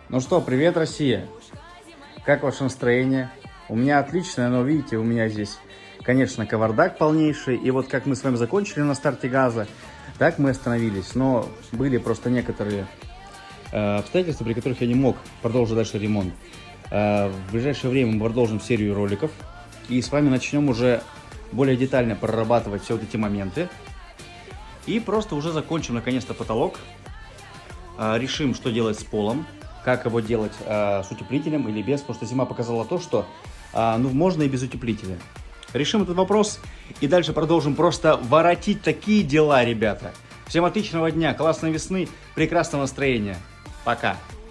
Ну что, привет, Россия! Как ваше настроение? У меня отличное, но видите, у меня здесь, конечно, кавардак полнейший. И вот как мы с вами закончили на старте газа, так мы остановились. Но были просто некоторые обстоятельства, при которых я не мог продолжить дальше ремонт. В ближайшее время мы продолжим серию роликов. И с вами начнем уже более детально прорабатывать все вот эти моменты. И просто уже закончим наконец-то потолок. Решим, что делать с полом. Как его делать с утеплителем или без, потому что зима показала то, что можно и без утеплителя. Решим этот вопрос и дальше продолжим просто воротить такие дела, ребята. Всем отличного дня, классной весны, прекрасного настроения. Пока.